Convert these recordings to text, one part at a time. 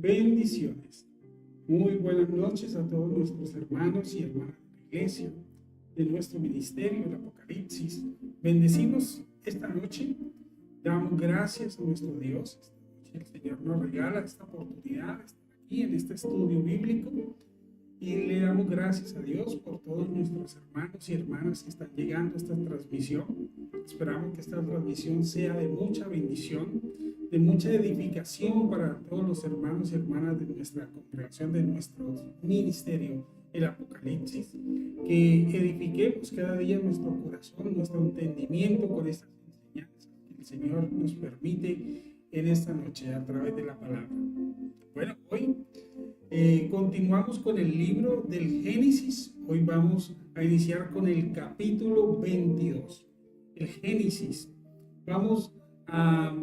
Bendiciones. Muy buenas noches a todos nuestros hermanos y hermanas de la iglesia, de nuestro ministerio, el Apocalipsis. Bendecimos esta noche, damos gracias a nuestro Dios. Esta noche el Señor nos regala esta oportunidad de estar aquí en este estudio bíblico y le damos gracias a Dios por todos nuestros hermanos y hermanas que están llegando a esta transmisión. Esperamos que esta transmisión sea de mucha bendición, de mucha edificación para todos los hermanos y hermanas de nuestra congregación, de nuestro ministerio, el Apocalipsis, que edifiquemos cada día nuestro corazón, nuestro entendimiento con estas enseñanzas que el Señor nos permite en esta noche a través de la palabra. Bueno, hoy continuamos con el libro del Génesis. Hoy vamos a iniciar con el capítulo 22, el Génesis. Vamos a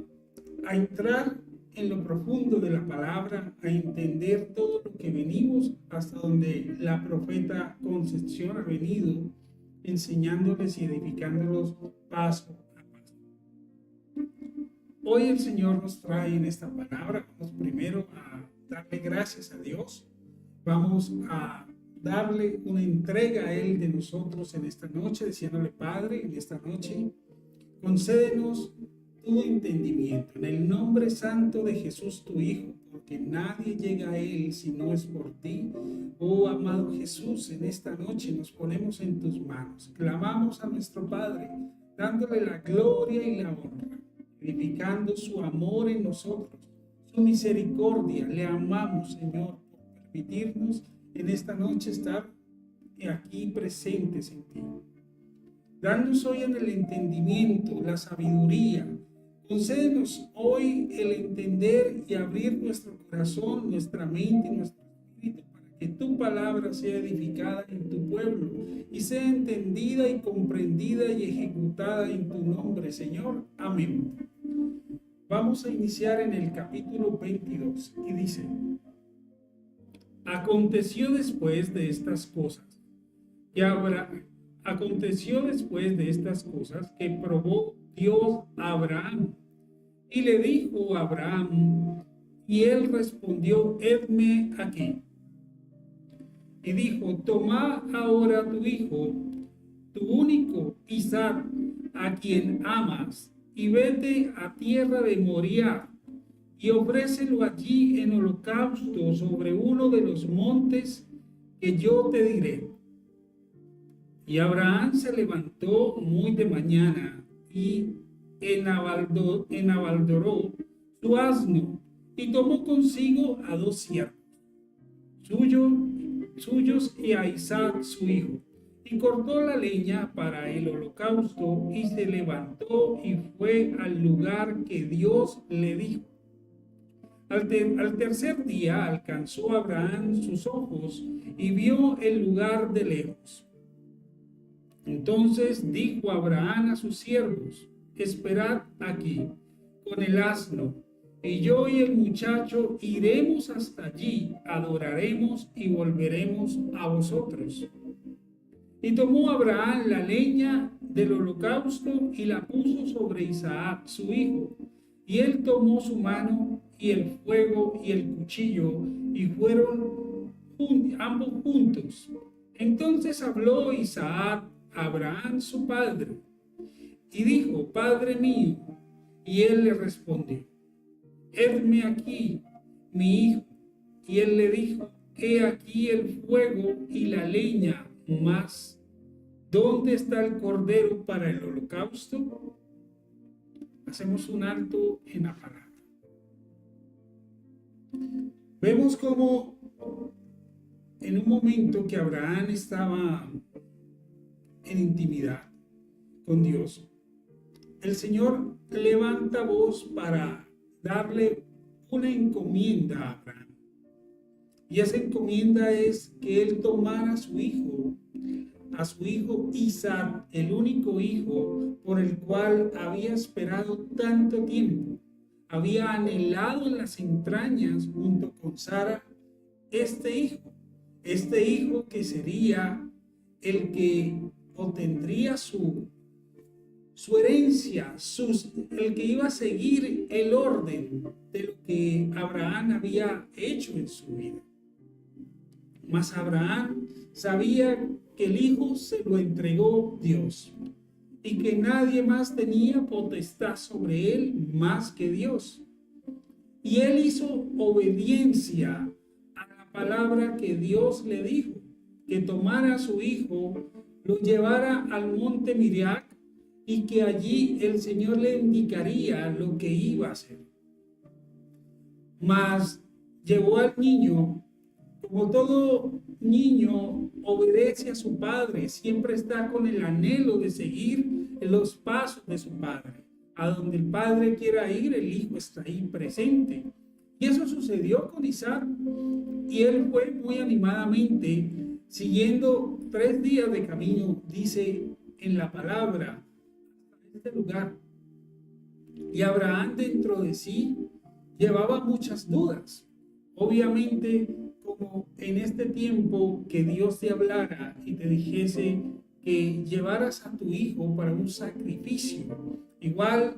entrar en lo profundo de la palabra, a entender todo lo que venimos hasta donde la profeta Concepción ha venido enseñándoles y edificándolos paso a paso. Hoy el Señor nos trae en esta palabra, vamos primero a darle gracias a Dios, vamos a darle una entrega a Él de nosotros en esta noche, diciéndole: Padre, en esta noche concédenos tu entendimiento en el nombre santo de Jesús tu Hijo, porque nadie llega a Él si no es por ti. Oh amado Jesús, en esta noche nos ponemos en tus manos, clamamos a nuestro Padre, dándole la gloria y la honra, edificando su amor en nosotros, su misericordia. Le amamos, Señor, por permitirnos en esta noche estar aquí presentes en ti. Danos hoy en el entendimiento, la sabiduría. Concédenos hoy el entender y abrir nuestro corazón, nuestra mente y nuestro espíritu para que tu palabra sea edificada en tu pueblo y sea entendida y comprendida y ejecutada en tu nombre, Señor. Amén. Vamos a iniciar en el capítulo 22 y dice: Aconteció después de estas cosas que probó Dios a Abraham y le dijo a Abraham, y él respondió: Hedme aquí. Y dijo: Toma ahora tu hijo, tu único Isaac, a quien amas, y vete a tierra de Moriah y ofrécelo allí en holocausto sobre uno de los montes que yo te diré. Y Abraham se levantó muy de mañana y enabaldoró su asno y tomó consigo a 2 siervos suyos y a Isaac su hijo, y cortó la leña para el holocausto y se levantó y fue al lugar que Dios le dijo. Al tercer día alcanzó Abraham sus ojos y vio el lugar de lejos. Entonces dijo Abraham a sus siervos: Esperad aquí con el asno, y yo y el muchacho iremos hasta allí, adoraremos y volveremos a vosotros. Y tomó Abraham la leña del holocausto y la puso sobre Isaac su hijo, y él tomó su mano y el fuego y el cuchillo, y fueron ambos juntos. Entonces habló Isaac a Abraham su padre y dijo: Padre mío. Y él le respondió: Hedme aquí, mi hijo. Y él le dijo: He aquí el fuego y la leña, mas ¿dónde está el cordero para el holocausto? Hacemos un alto en la palabra. Vemos como en un momento que Abraham estaba en intimidad con Dios, el Señor levanta voz para darle una encomienda a Abraham. Y esa encomienda es que él tomara a su hijo Isaac, el único hijo por el cual había esperado tanto tiempo, había anhelado en las entrañas junto con Sara, este hijo que sería el que obtendría su su herencia, el que iba a seguir el orden de lo que Abraham había hecho en su vida. Mas Abraham sabía que el hijo se lo entregó Dios y que nadie más tenía potestad sobre él más que Dios. Y él hizo obediencia a la palabra que Dios le dijo, que tomara a su hijo, lo llevara al monte Miriac y que allí el Señor le indicaría lo que iba a hacer. Mas llevó al niño, como todo niño obedece a su padre, siempre está con el anhelo de seguir los pasos de su padre. A donde el padre quiera ir, el hijo está ahí presente. Y eso sucedió con Isaac. Y él fue muy animadamente siguiendo 3 días de camino, dice en la palabra, hasta este lugar. Y Abraham dentro de sí llevaba muchas dudas. Obviamente, como en este tiempo que Dios te hablara y te dijese que llevaras a tu hijo para un sacrificio, igual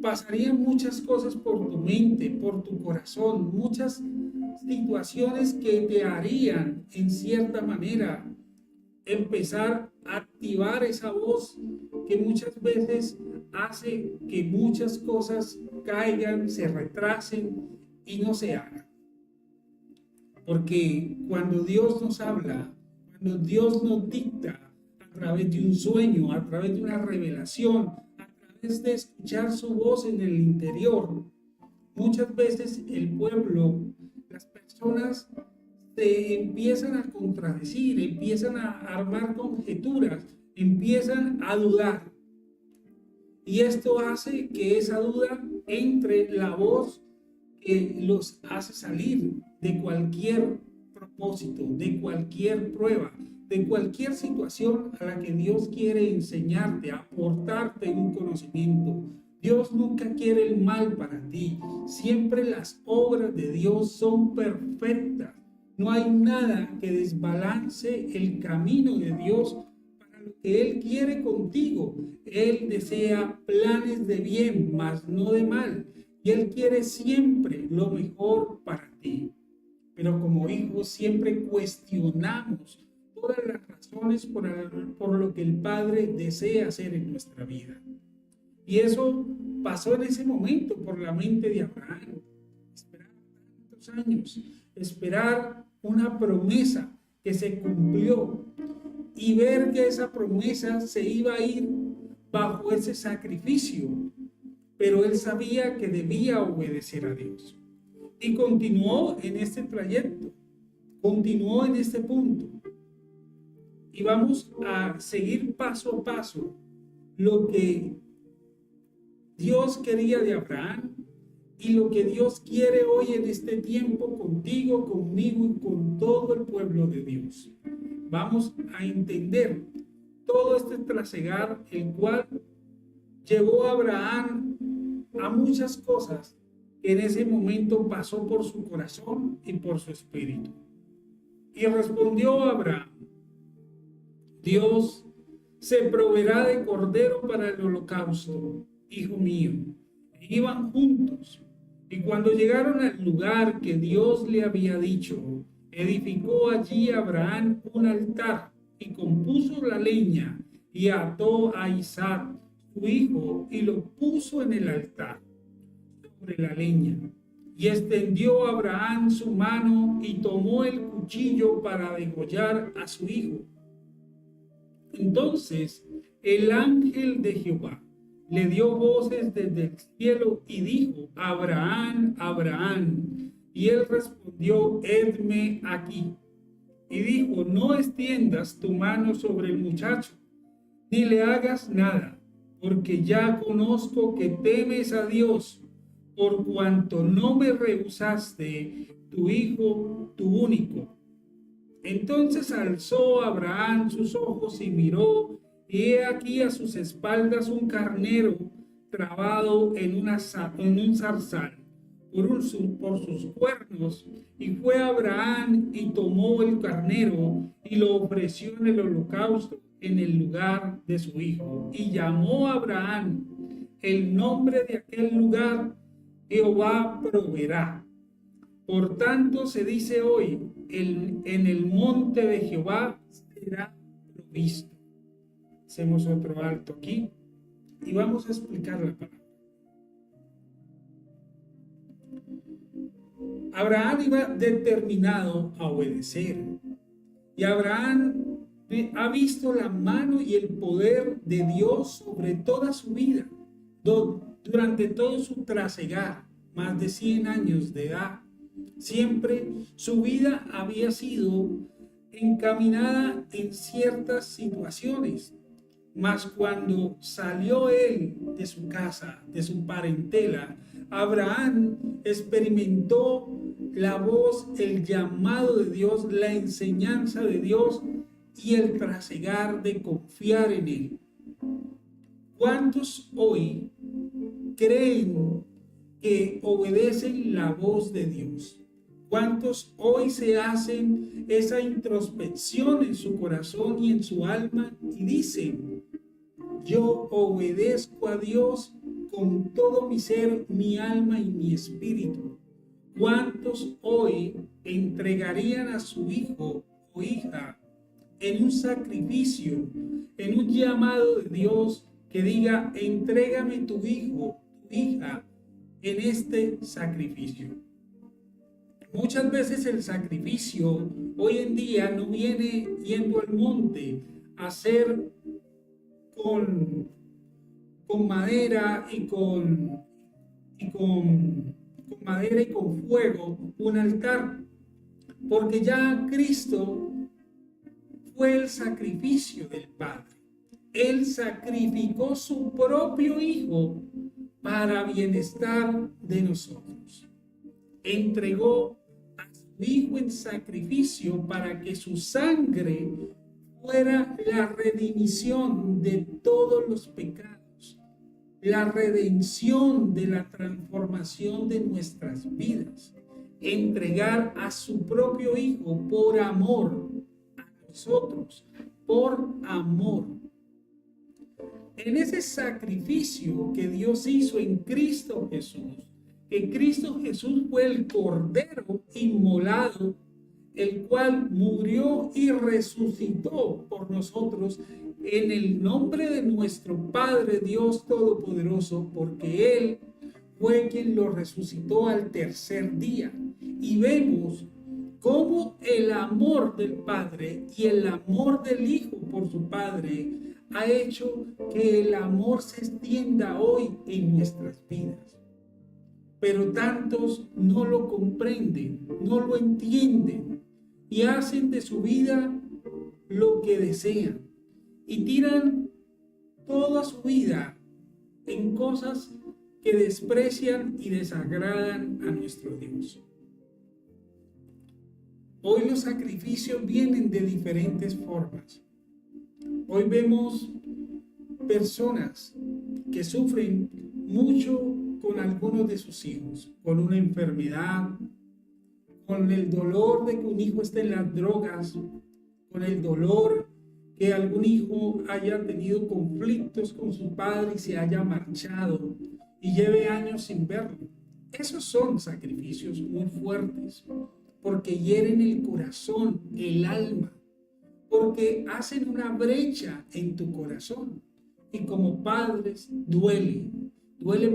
pasarían muchas cosas por tu mente, por tu corazón, muchas situaciones que te harían en cierta manera empezar a activar esa voz que muchas veces hace que muchas cosas caigan, se retrasen y no se hagan. Porque cuando Dios nos habla, cuando Dios nos dicta a través de un sueño, a través de una revelación, a través de escuchar su voz en el interior, muchas veces el pueblo, las personas se empiezan a contradecir, empiezan a armar conjeturas, empiezan a dudar. Y esto hace que esa duda entre la voz que los hace salir de cualquier propósito, de cualquier prueba, de cualquier situación a la que Dios quiere enseñarte, aportarte un conocimiento. Dios nunca quiere el mal para ti. Siempre las obras de Dios son perfectas. No hay nada que desbalance el camino de Dios para lo que Él quiere contigo. Él desea planes de bien, mas no de mal. Y Él quiere siempre lo mejor para ti. Pero como hijos siempre cuestionamos todas las razones por lo que el Padre desea hacer en nuestra vida. Y eso pasó en ese momento por la mente de Abraham. Esperar tantos años, esperar una promesa que se cumplió y ver que esa promesa se iba a ir bajo ese sacrificio. Pero él sabía que debía obedecer a Dios. Y continuó en este trayecto, continuó en este punto. Y vamos a seguir paso a paso lo que Dios quería de Abraham y lo que Dios quiere hoy en este tiempo contigo, conmigo y con todo el pueblo de Dios. Vamos a entender todo este trasegar, el cual llevó a Abraham a muchas cosas que en ese momento pasó por su corazón y por su espíritu. Y respondió Abraham: Dios se proveerá de cordero para el holocausto, hijo mío. E iban juntos. Y cuando llegaron al lugar que Dios le había dicho, edificó allí Abraham un altar y compuso la leña y ató a Isaac, su hijo, y lo puso en el altar sobre la leña. Y extendió Abraham su mano y tomó el cuchillo para degollar a su hijo. Entonces el ángel de Jehová le dio voces desde el cielo y dijo: Abraham, Abraham. Y él respondió: Hedme aquí. Y dijo: no extiendas tu mano sobre el muchacho, ni le hagas nada, porque ya conozco que temes a Dios, por cuanto no me rehusaste tu hijo, tu único. Entonces alzó Abraham sus ojos y miró, y he aquí a sus espaldas un carnero trabado en un zarzal por sus cuernos. Y fue Abraham y tomó el carnero y lo ofreció en el holocausto en el lugar de su hijo y llamó a Abraham el nombre de aquel lugar: Jehová proveerá. Por tanto se dice hoy, en el monte de Jehová será provisto. Hacemos otro alto aquí y vamos a explicar la palabra. Abraham iba determinado a obedecer, y Abraham ha visto la mano y el poder de Dios sobre toda su vida, durante todo su trasegar, más de 100 años de edad. Siempre su vida había sido encaminada en ciertas situaciones, mas cuando salió él de su casa, de su parentela, Abraham experimentó la voz, el llamado de Dios, la enseñanza de Dios y el trasegar de confiar en él. ¿Cuántos hoy creen que obedecen la voz de Dios? ¿Cuántos hoy se hacen esa introspección en su corazón y en su alma y dicen: yo obedezco a Dios con todo mi ser, mi alma y mi espíritu? ¿Cuántos hoy entregarían a su hijo o hija en un sacrificio, en un llamado de Dios que diga: entrégame tu hijo, tu hija, en este sacrificio? Muchas veces el sacrificio hoy en día no viene yendo al monte a hacer con madera y con madera y con fuego un altar, porque ya Cristo fue el sacrificio del Padre. Él sacrificó su propio Hijo para bienestar de nosotros. Entregó a su Hijo en sacrificio para que su sangre fuera la redimición de todos los pecados, la redención de la transformación de nuestras vidas. Entregar a su propio Hijo por amor a nosotros, por amor. En ese sacrificio que Dios hizo en Cristo Jesús, que Cristo Jesús fue el Cordero inmolado, el cual murió y resucitó por nosotros, en el nombre de nuestro Padre Dios Todopoderoso, porque Él fue quien lo resucitó al tercer día. Y vemos cómo el amor del Padre y el amor del Hijo por su Padre ha hecho que el amor se extienda hoy en nuestras vidas. Pero tantos no lo comprenden, no lo entienden y hacen de su vida lo que desean y tiran toda su vida en cosas que desprecian y desagradan a nuestro Dios. Hoy los sacrificios vienen de diferentes formas. Hoy vemos personas que sufren mucho con algunos de sus hijos, con una enfermedad, con el dolor de que un hijo esté en las drogas, con el dolor que algún hijo haya tenido conflictos con su padre y se haya marchado y lleve años sin verlo. Esos son sacrificios muy fuertes, porque hieren el corazón, el alma, porque hacen una brecha en tu corazón. Y como padres duele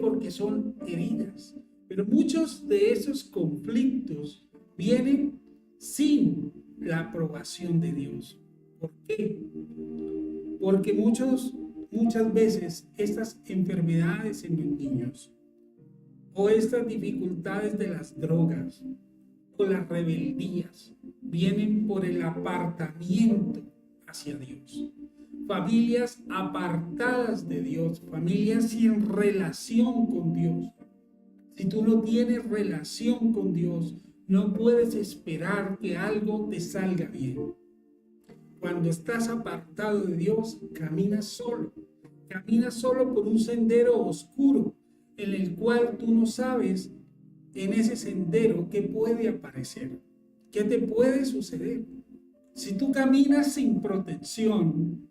porque son heridas. Pero muchos de esos conflictos vienen sin la aprobación de Dios. ¿Por qué? Porque muchas veces estas enfermedades en los niños, o estas dificultades de las drogas, o las rebeldías, vienen por el apartamiento hacia Dios. Familias apartadas de Dios, familias sin relación con Dios. Si tú no tienes relación con Dios, no puedes esperar que algo te salga bien. Cuando estás apartado de Dios, caminas solo por un sendero oscuro en el cual tú no sabes en ese sendero qué puede aparecer, qué te puede suceder. Si tú caminas sin protección,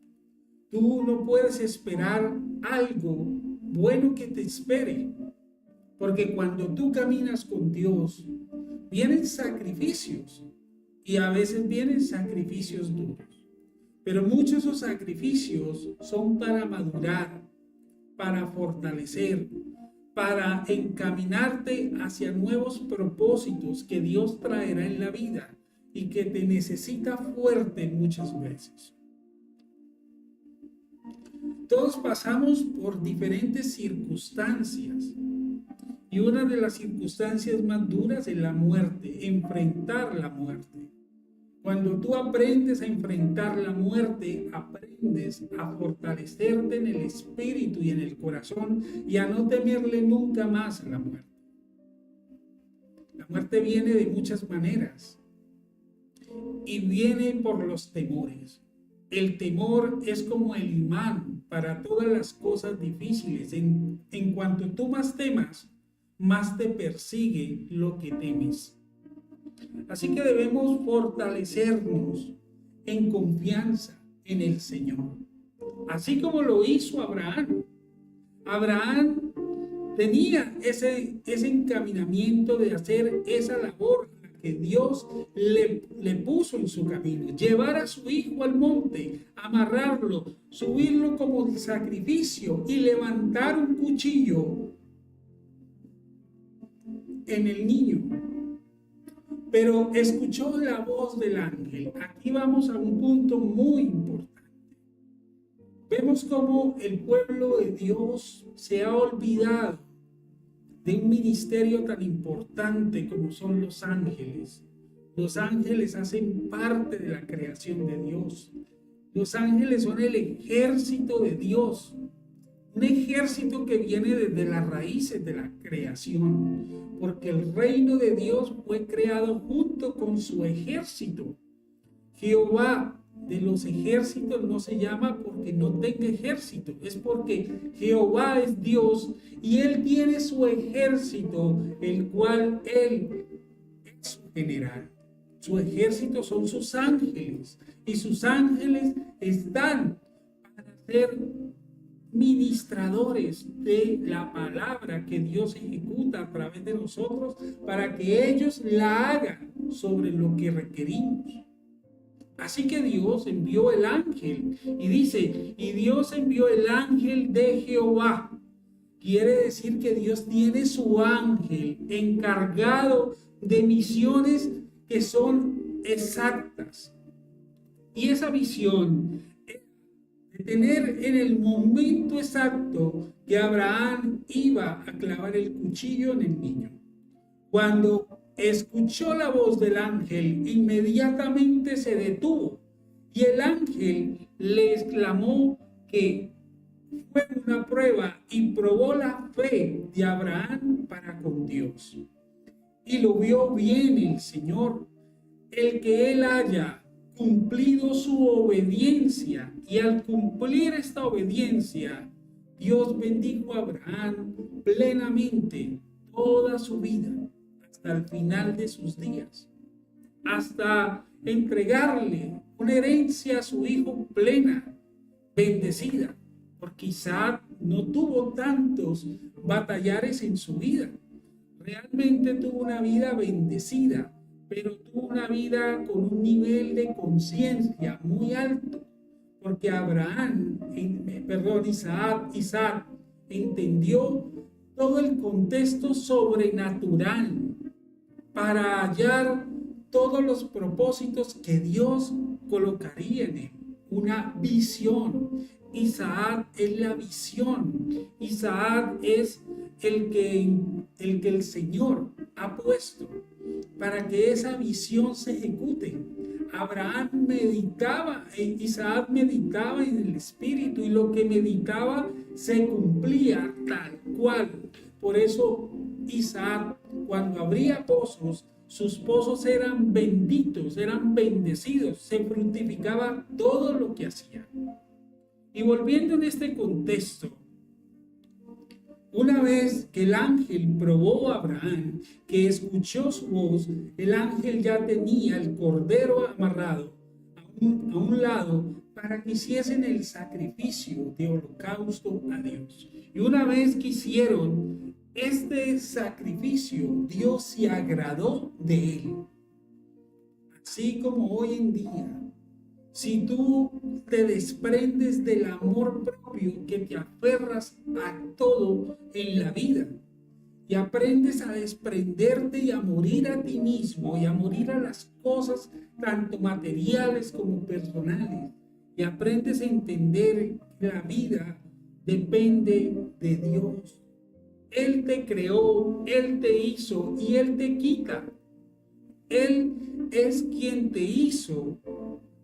Tú no puedes esperar algo bueno que te espere, porque cuando tú caminas con Dios, vienen sacrificios y a veces vienen sacrificios duros. Pero muchos de esos sacrificios son para madurar, para fortalecer, para encaminarte hacia nuevos propósitos que Dios traerá en la vida y que te necesita fuerte muchas veces. Todos pasamos por diferentes circunstancias y una de las circunstancias más duras es la muerte, enfrentar la muerte. Cuando tú aprendes a enfrentar la muerte, aprendes a fortalecerte en el espíritu y en el corazón y a no temerle nunca más a la muerte. La muerte viene de muchas maneras y viene por los temores. El temor es como el imán para todas las cosas difíciles. En cuanto tú más temas, más te persigue lo que temes. Así que debemos fortalecernos en confianza en el Señor. Así como lo hizo Abraham. Abraham tenía ese encaminamiento de hacer esa labor que Dios le puso en su camino. Llevar a su hijo al monte, amarrarlo, subirlo como sacrificio y levantar un cuchillo en el niño. Pero escuchó la voz del ángel. Aquí vamos a un punto muy importante. Vemos cómo el pueblo de Dios se ha olvidado de un ministerio tan importante como son los ángeles. Los ángeles hacen parte de la creación de Dios. Los ángeles son el ejército de Dios. Un ejército que viene desde las raíces de la creación, porque el reino de Dios fue creado junto con su ejército. Jehová de los ejércitos no se llama porque no tenga ejército, es porque Jehová es Dios y Él tiene su ejército, el cual Él es su general. Su ejército son sus ángeles y sus ángeles están para ser ministradores de la palabra que Dios ejecuta a través de nosotros para que ellos la hagan sobre lo que requerimos. Así que Dios envió el ángel y dice, y Dios envió el ángel de Jehová. Quiere decir que Dios tiene su ángel encargado de misiones que son exactas. Y esa visión de tener en el momento exacto que Abraham iba a clavar el cuchillo en el niño. Cuando escuchó la voz del ángel, inmediatamente se detuvo y el ángel le exclamó que fue una prueba y probó la fe de Abraham para con Dios. Y lo vio bien el Señor, el que él haya cumplido su obediencia, y al cumplir esta obediencia, Dios bendijo a Abraham plenamente toda su vida, hasta el final de sus días, hasta entregarle una herencia a su hijo plena, bendecida, porque Isaac no tuvo tantos batallares en su vida. Realmente tuvo una vida bendecida, pero tuvo una vida con un nivel de conciencia muy alto, porque Isaac entendió todo el contexto sobrenatural para hallar todos los propósitos que Dios colocaría en él. Una visión. Isaac es la visión. Isaac es el que el Señor ha puesto para que esa visión se ejecute. Isaac meditaba en el Espíritu y lo que meditaba se cumplía tal cual. Por eso Isaac, cuando abría pozos, sus pozos eran benditos, eran bendecidos, se fructificaba todo lo que hacía. Y volviendo en este contexto, una vez que el ángel probó a Abraham, que escuchó su voz, el ángel ya tenía el cordero amarrado a un lado para que hiciesen el sacrificio de holocausto a Dios. Y una vez que hicieron este sacrificio, Dios se agradó de él. Así como hoy en día, si tú te desprendes del amor propio que te aferras a todo en la vida y aprendes a desprenderte y a morir a ti mismo y a morir a las cosas tanto materiales como personales, y aprendes a entender que la vida depende de Dios. Él te creó, Él te hizo y Él te quita. Él es quien te hizo.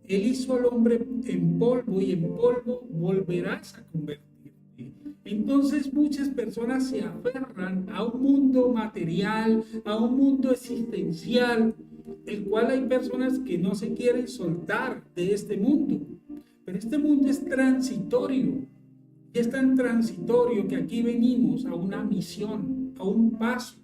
Él hizo al hombre en polvo y en polvo volverás a convertirte. Entonces muchas personas se aferran a un mundo material, a un mundo existencial, el cual hay personas que no se quieren soltar de este mundo. Pero este mundo es transitorio. Y es tan transitorio que aquí venimos a una misión, a un paso,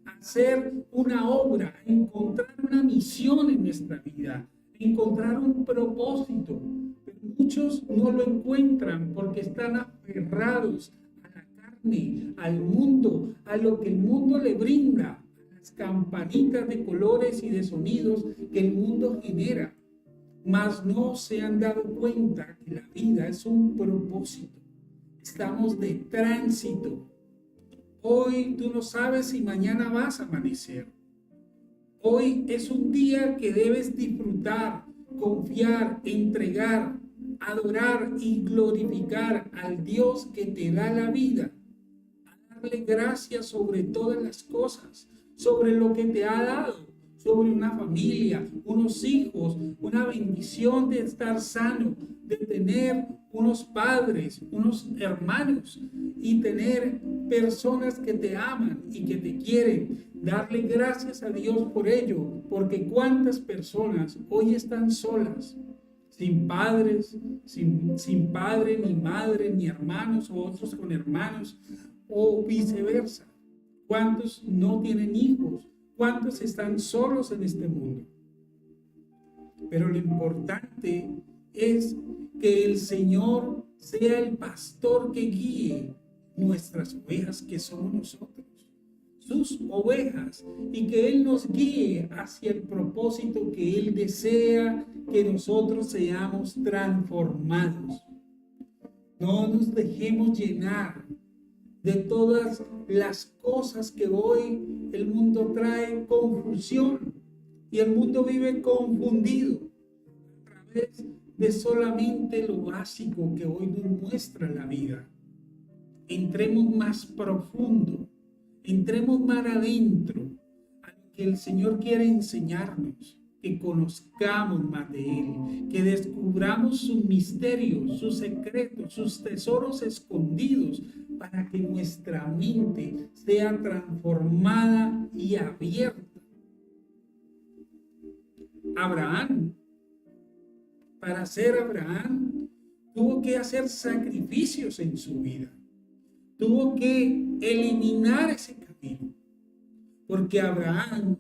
a hacer una obra, a encontrar una misión en nuestra vida, a encontrar un propósito. Pero muchos no lo encuentran porque están aferrados a la carne, al mundo, a lo que el mundo le brinda, a las campanitas de colores y de sonidos que el mundo genera. Mas no se han dado cuenta que la vida es un propósito. Estamos de tránsito. Hoy tú no sabes si mañana vas a amanecer. Hoy es un día que debes disfrutar, confiar, entregar, adorar y glorificar al Dios que te da la vida. A darle gracias sobre todas las cosas, sobre lo que te ha dado, sobre una familia, unos hijos, una bendición de estar sano, de tener unos padres, unos hermanos y tener personas que te aman y que te quieren. Darle gracias a Dios por ello, porque cuántas personas hoy están solas, sin padres, sin padre, ni madre, ni hermanos o otros con hermanos o viceversa. ¿Cuántos no tienen hijos? ¿Cuántos están solos en este mundo? Pero lo importante es que el Señor sea el pastor que guíe nuestras ovejas, que somos nosotros, sus ovejas, y que Él nos guíe hacia el propósito que Él desea que nosotros seamos transformados. No nos dejemos llenar de todas las cosas que hoy el mundo trae confusión, y el mundo vive confundido a través de solamente lo básico que hoy nos muestra la vida. Entremos más profundo, entremos más adentro a lo que el Señor quiere enseñarnos, que conozcamos más de Él, que descubramos sus misterios, sus secretos, sus tesoros escondidos, para que nuestra mente sea transformada y abierta. Abraham, para ser Abraham, tuvo que hacer sacrificios en su vida. Tuvo que eliminar ese camino, porque Abraham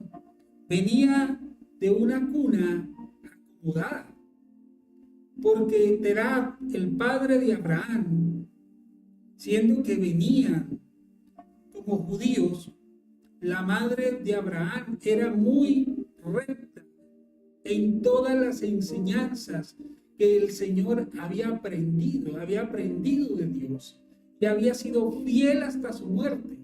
venía de una cuna acomodada, porque Terah, el padre de Abraham, siendo que venían como judíos, la madre de Abraham era muy recta en todas las enseñanzas que el Señor había aprendido de Dios, y había sido fiel hasta su muerte.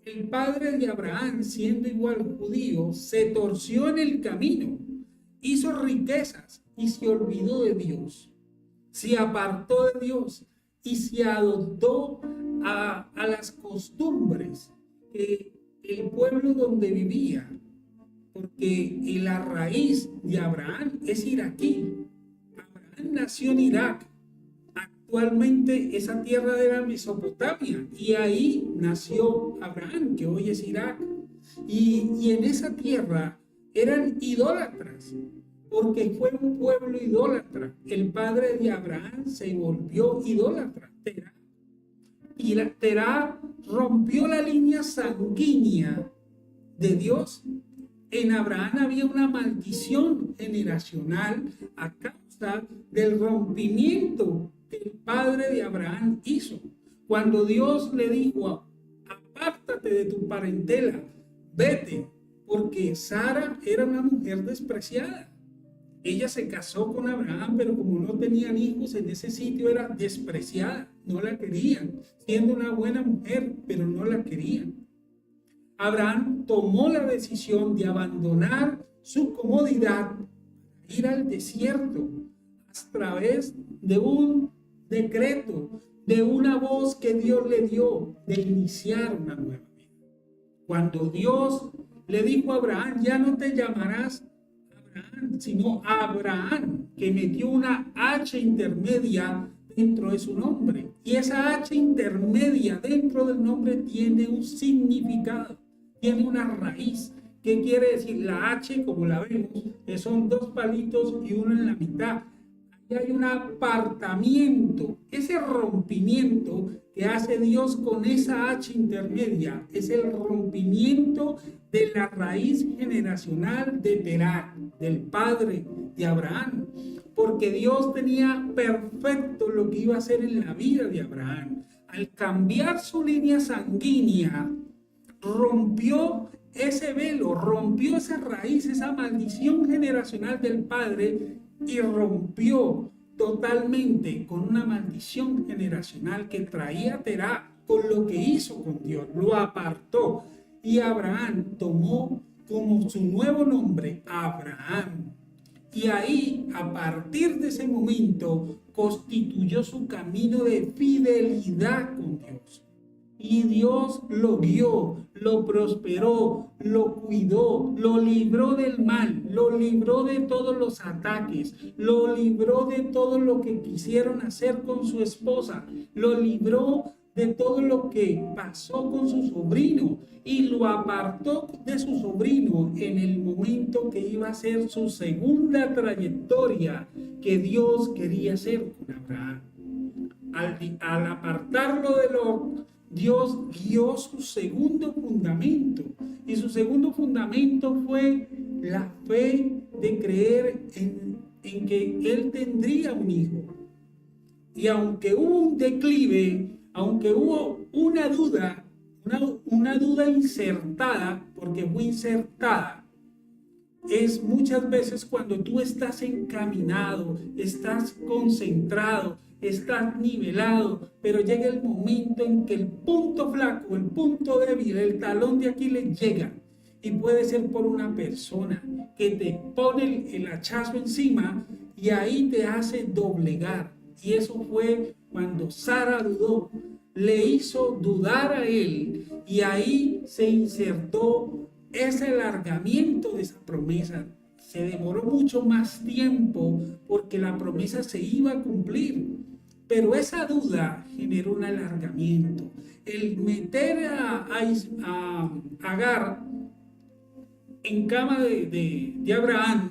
El padre de Abraham, siendo igual judío, se torció en el camino, hizo riquezas y se olvidó de Dios, se apartó de Dios y se adoptó a las costumbres que el pueblo donde vivía, porque la raíz de Abraham es iraquí. Abraham nació en Irak. Actualmente esa tierra era Mesopotamia, y ahí nació Abraham, que hoy es Irak. Y en esa tierra eran idólatras, porque fue un pueblo idólatra. El padre de Abraham se volvió idólatra, Terah. Y Terah rompió la línea sanguínea de Dios. En Abraham había una maldición generacional a causa causa del rompimiento que el padre de Abraham hizo. Cuando Dios le dijo, apártate de tu parentela, vete, porque Sara era una mujer despreciada. Ella se casó con Abraham, pero como no tenían hijos en ese sitio era despreciada, no la querían, siendo una buena mujer, pero no la querían. Abraham tomó la decisión de abandonar su comodidad, ir al desierto a través de un decreto, de una voz que Dios le dio de iniciar una nueva vida. Cuando Dios le dijo a Abraham, ya no te llamarás Abraham, sino Abraham, que metió una H intermedia dentro de su nombre. Y esa H intermedia dentro del nombre tiene un significado, tiene una raíz. ¿Qué quiere decir? La H, como la vemos, que son dos palitos y uno en la mitad. Ahí hay un apartamiento. Ese rompimiento que hace Dios con esa H intermedia es el rompimiento de la raíz generacional de Terah, del padre de Abraham. Porque Dios tenía perfecto lo que iba a hacer en la vida de Abraham. Al cambiar su línea sanguínea, rompió ese velo, rompió esa raíz, esa maldición generacional del padre y rompió totalmente con una maldición generacional que traía Terah con lo que hizo con Dios, lo apartó y Abraham tomó como su nuevo nombre Abraham. Y ahí, a partir de ese momento, constituyó su camino de fidelidad con Dios. Y Dios lo guió, lo prosperó, lo cuidó, lo libró del mal, lo libró de todos los ataques, lo libró de todo lo que quisieron hacer con su esposa, lo libró de todo lo que pasó con su sobrino y lo apartó de su sobrino en el momento que iba a ser su segunda trayectoria que Dios quería hacer con Abraham. Al apartarlo de Lot, Dios guió su segundo fundamento y su segundo fundamento fue la fe de creer en que él tendría un hijo. Y aunque hubo un declive, aunque hubo una duda insertada, porque fue insertada, es muchas veces cuando tú estás encaminado, estás concentrado, estás nivelado, pero llega el momento en que el punto flaco, el punto débil, el talón de Aquiles llega. Y puede ser por una persona que te pone el hachazo encima y ahí te hace doblegar. Y eso fue cuando Sara dudó, le hizo dudar a él y ahí se insertó ese alargamiento de esa promesa. Se demoró mucho más tiempo porque la promesa se iba a cumplir. Pero esa duda generó un alargamiento. El meter a Agar en cama de Abraham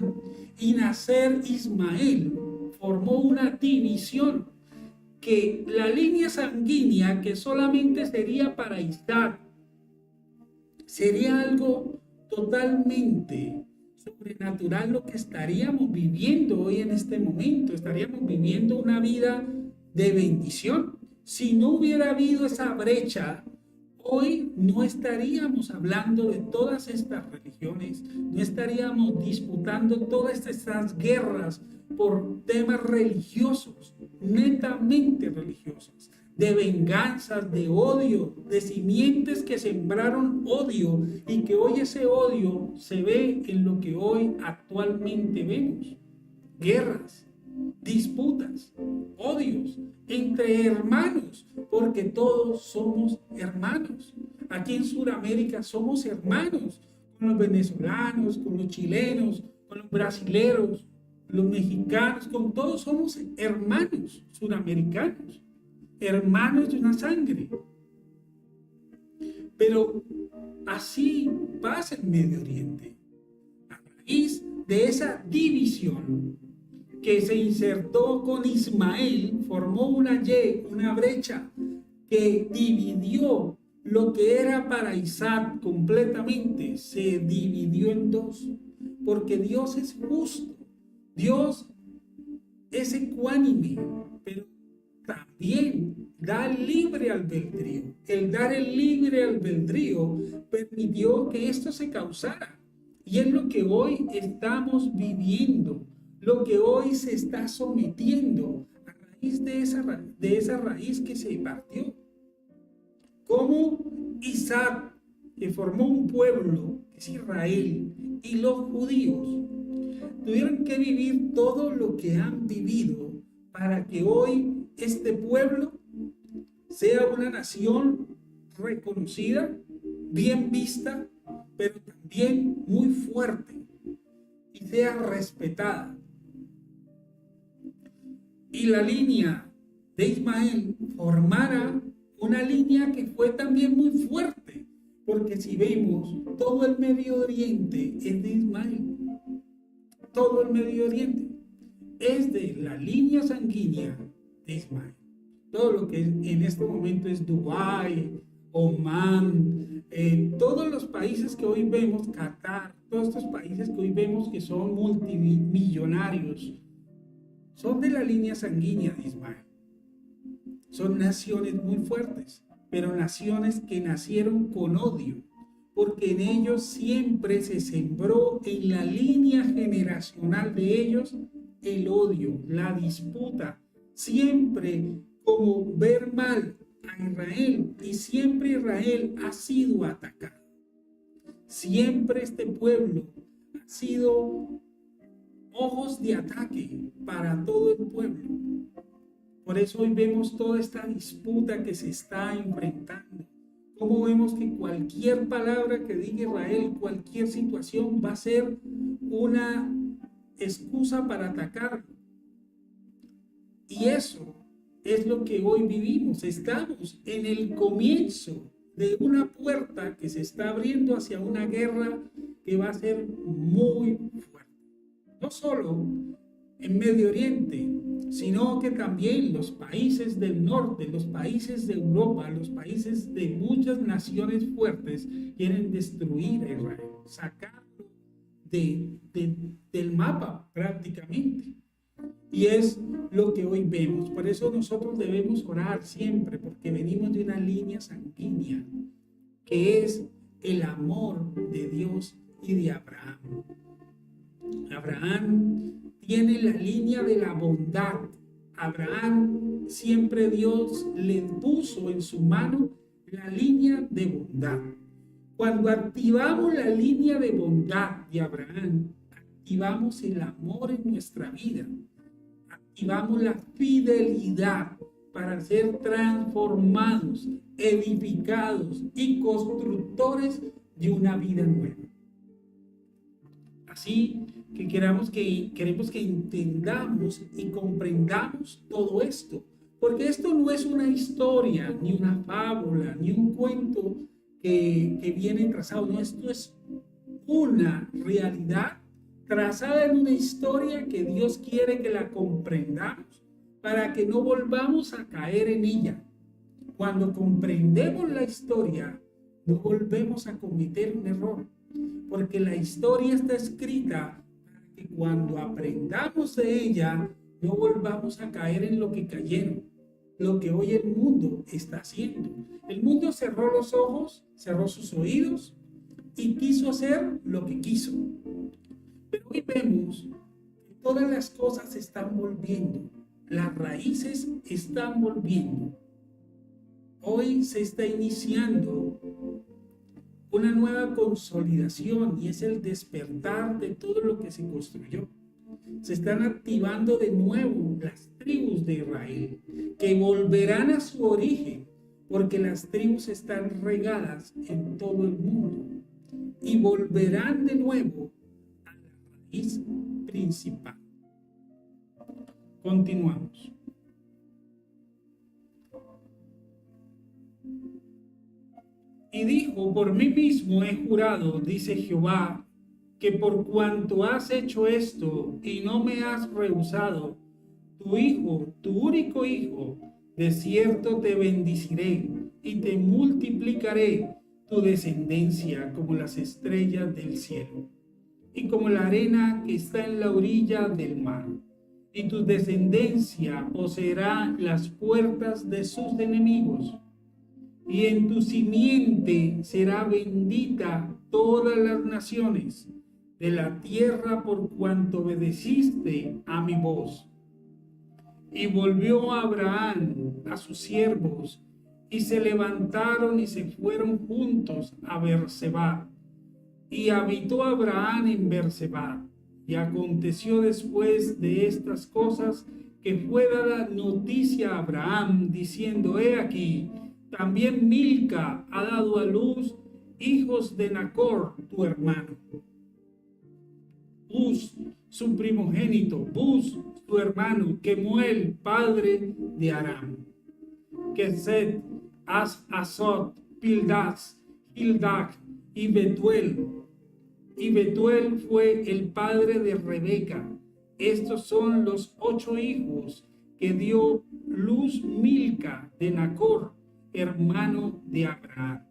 y nacer Ismael formó una división que la línea sanguínea que solamente sería para Isaac sería algo totalmente sobrenatural lo que estaríamos viviendo hoy en este momento. Estaríamos viviendo una vida de bendición. Si no hubiera habido esa brecha, hoy no estaríamos hablando de todas estas religiones, no estaríamos disputando todas estas guerras por temas religiosos, netamente religiosos, de venganzas, de odio, de simientes que sembraron odio y que hoy ese odio se ve en lo que hoy actualmente vemos. Guerras, disputas, odios entre hermanos, porque todos somos hermanos. Aquí en Sudamérica somos hermanos, con los venezolanos, con los chilenos, con los brasileros, los mexicanos, con todos somos hermanos sudamericanos, hermanos de una sangre. Pero así pasa en Medio Oriente. A raíz de esa división que se insertó con Ismael, formó una brecha que dividió lo que era para Isaac completamente, se dividió en dos, porque Dios es justo. Dios es ecuánime, pero también da libre albedrío. El dar el libre albedrío permitió que esto se causara. Y es lo que hoy estamos viviendo, lo que hoy se está sometiendo a raíz de esa raíz que se partió. Como Isaac, que formó un pueblo, que es Israel, y los judíos, tuvieron que vivir todo lo que han vivido para que hoy este pueblo sea una nación reconocida, bien vista, pero también muy fuerte y sea respetada. Y la línea de Ismael formara una línea que fue también muy fuerte, porque si vemos, todo el Medio Oriente es de Ismael. Todo el Medio Oriente es de la línea sanguínea de Ismael. Todo lo que en este momento es Dubái, Omán, todos los países que hoy vemos, Qatar, todos estos países que hoy vemos que son multimillonarios, son de la línea sanguínea de Ismael. Son naciones muy fuertes, pero naciones que nacieron con odio, porque en ellos siempre se sembró en la línea generacional de ellos el odio, la disputa, siempre como ver mal a Israel, y siempre Israel ha sido atacado. Siempre este pueblo ha sido ojos de ataque para todo el pueblo. Por eso hoy vemos toda esta disputa que se está enfrentando. Cómo vemos que cualquier palabra que diga Israel, cualquier situación va a ser una excusa para atacarlo. Y eso es lo que hoy vivimos. Estamos en el comienzo de una puerta que se está abriendo hacia una guerra que va a ser muy fuerte. No solo en Medio Oriente, sino que también los países del norte, los países de Europa, los países de muchas naciones fuertes quieren destruir a Israel, sacarlo del mapa prácticamente. Y es lo que hoy vemos. Por eso nosotros debemos orar siempre, porque venimos de una línea sanguínea, que es el amor de Dios y de Abraham. Abraham tiene la línea de la bondad. Abraham siempre Dios le puso en su mano la línea de bondad. Cuando activamos la línea de bondad de Abraham, activamos el amor en nuestra vida. Activamos la fidelidad para ser transformados, edificados y constructores de una vida nueva. Así que queremos que entendamos y comprendamos todo esto, porque esto no es una historia, ni una fábula, ni un cuento que viene trazado, no, esto es una realidad trazada en una historia que Dios quiere que la comprendamos para que no volvamos a caer en ella. Cuando comprendemos la historia, no volvemos a cometer un error, porque la historia está escrita para que cuando aprendamos de ella, no volvamos a caer en lo que cayeron, lo que hoy el mundo está haciendo. El mundo cerró los ojos, cerró sus oídos y quiso hacer lo que quiso. Pero hoy vemos que todas las cosas se están volviendo, las raíces están volviendo. Hoy se está iniciando una nueva consolidación y es el despertar de todo lo que se construyó. Se están activando de nuevo las tribus de Israel, que volverán a su origen, porque las tribus están regadas en todo el mundo y volverán de nuevo a la raíz principal. Continuamos. Y dijo: por mí mismo he jurado, dice Jehová, que por cuanto has hecho esto y no me has rehusado, tu hijo, tu único hijo, de cierto te bendeciré y te multiplicaré tu descendencia como las estrellas del cielo y como la arena que está en la orilla del mar. y tu descendencia poseerá las puertas de sus enemigos, y en tu simiente será bendita todas las naciones de la tierra por cuanto obedeciste a mi voz. Y volvió Abraham a sus siervos, y se levantaron y se fueron juntos a Berseba. Y habitó Abraham en Berseba. Y aconteció después de estas cosas que fue dada noticia a Abraham, diciendo: he aquí, también Milca ha dado a luz hijos de Nacor, tu hermano. Bus, su primogénito, Bus, su hermano, Kemuel, padre de Aram. Keset, Asot, Pildas, Hildag y Betuel. Y Betuel fue el padre de Rebeca. Estos son los 8 hijos que dio luz Milca de Nacor, hermano de Abraham.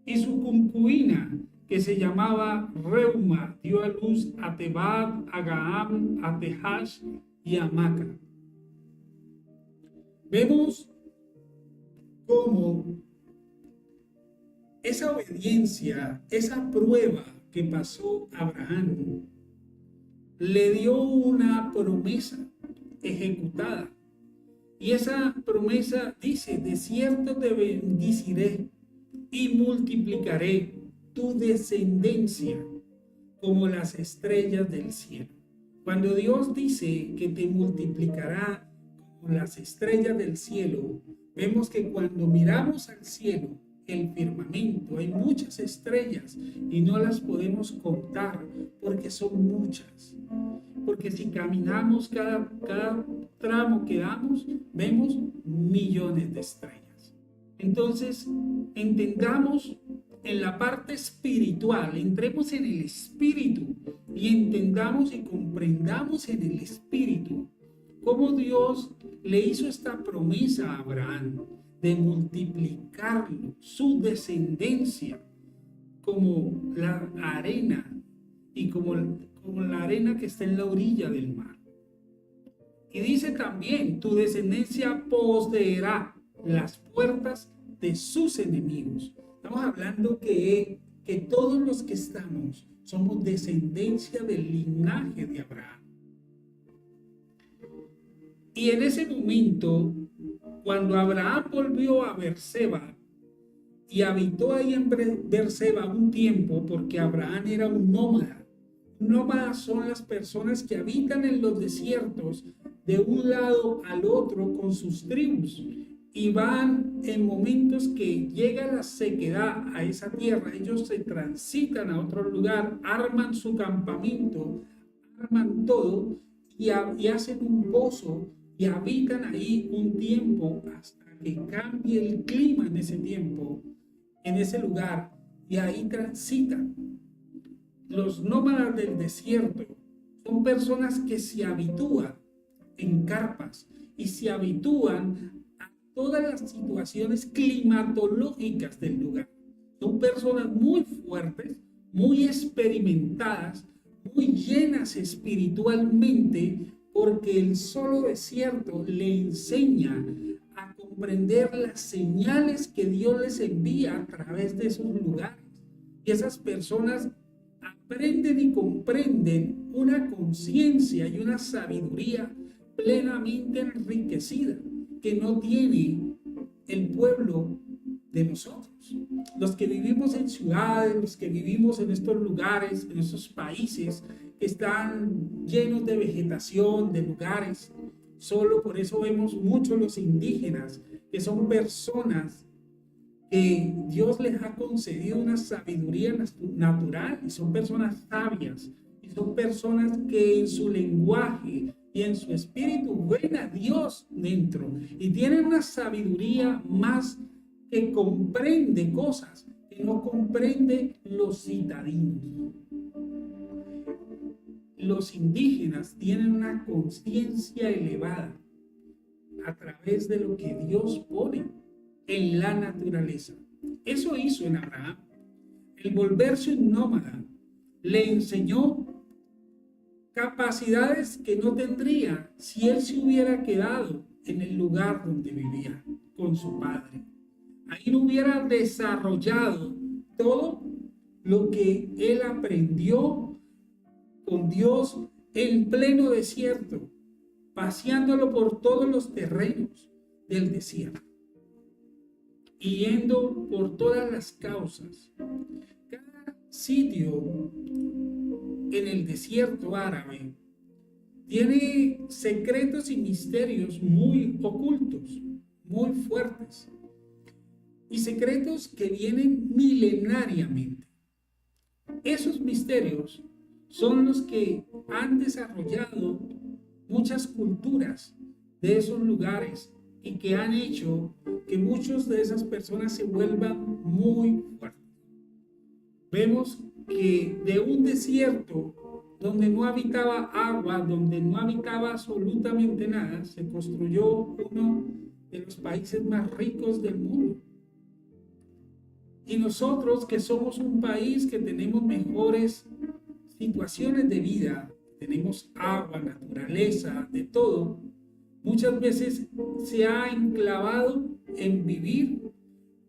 Y su concubina, que se llamaba Reuma, dio a luz a Tebad, a Gaham, a Tehash y a Maca. Vemos cómo esa obediencia, esa prueba que pasó Abraham, le dio una promesa ejecutada. Y esa promesa dice: de cierto te bendiciré y multiplicaré tu descendencia como las estrellas del cielo. Cuando Dios dice que te multiplicará como las estrellas del cielo, vemos que cuando miramos al cielo, el firmamento, hay muchas estrellas y no las podemos contar porque son muchas. Porque si caminamos cada tramo que damos, vemos millones de estrellas. Entonces, entendamos en la parte espiritual, entremos en el espíritu y entendamos y comprendamos en el espíritu cómo Dios le hizo esta promesa a Abraham de multiplicarlo, su descendencia, como la arena y como la arena que está en la orilla del mar. Y dice también: tu descendencia poseerá las puertas de sus enemigos. Estamos hablando que todos los que estamos somos descendencia del linaje de Abraham. Y en ese momento, cuando Abraham volvió a Berseba y habitó ahí en Berseba un tiempo, porque Abraham era un nómada. Nómadas son las personas que habitan en los desiertos de un lado al otro con sus tribus y van en momentos que llega la sequedad a esa tierra. Ellos se transitan a otro lugar, arman su campamento, arman todo y hacen un pozo y habitan ahí un tiempo hasta que cambie el clima en ese tiempo, en ese lugar, y ahí transitan. Los nómadas del desierto son personas que se habitúan en carpas y se habitúan a todas las situaciones climatológicas del lugar. Son personas muy fuertes, muy experimentadas, muy llenas espiritualmente, porque el solo desierto le enseña a comprender las señales que Dios les envía a través de esos lugares. Y esas personas aprenden y comprenden una conciencia y una sabiduría plenamente enriquecida que no tiene el pueblo de nosotros. Los que vivimos en ciudades, los que vivimos en estos lugares, en estos países que están llenos de vegetación, de lugares. Solo por eso vemos muchos los indígenas, que son personas que Dios les ha concedido una sabiduría natural y son personas sabias y son personas que en su lenguaje y en su espíritu ven a Dios dentro y tienen una sabiduría más que comprende cosas que no comprende los citadinos. Los indígenas tienen una conciencia elevada a través de lo que Dios pone en la naturaleza. Eso hizo en Abraham. El volverse un nómada le enseñó capacidades que no tendría si él se hubiera quedado en el lugar donde vivía con su padre. Ahí no hubiera desarrollado todo lo que él aprendió con Dios en pleno desierto, paseándolo por todos los terrenos del desierto y yendo por todas las causas. Cada sitio en el desierto árabe tiene secretos y misterios muy ocultos, muy fuertes, y secretos que vienen milenariamente. Esos misterios son los que han desarrollado muchas culturas de esos lugares y que han hecho que muchas de esas personas se vuelvan muy fuertes. Vemos que de un desierto donde no habitaba agua, donde no habitaba absolutamente nada, se construyó uno de los países más ricos del mundo. Y nosotros, que somos un país que tenemos mejores situaciones de vida, tenemos agua, naturaleza, de todo, muchas veces se ha enclavado en vivir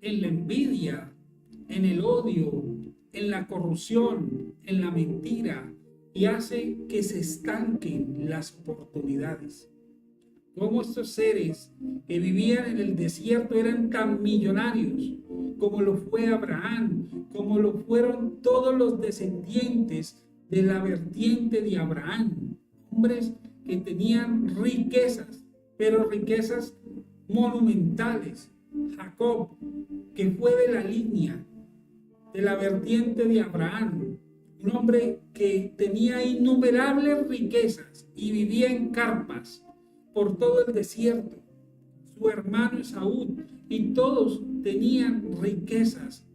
en la envidia, en el odio, en la corrupción, en la mentira, y hace que se estanquen las oportunidades. Como estos seres que vivían en el desierto eran tan millonarios, como lo fue Abraham, como lo fueron todos los descendientes de la vertiente de Abraham, hombres que tenían riquezas, pero riquezas monumentales. Jacob, que fue de la línea, de la vertiente de Abraham, un hombre que tenía innumerables riquezas y vivía en carpas por todo el desierto. Su hermano Esaú, y todos tenían riquezas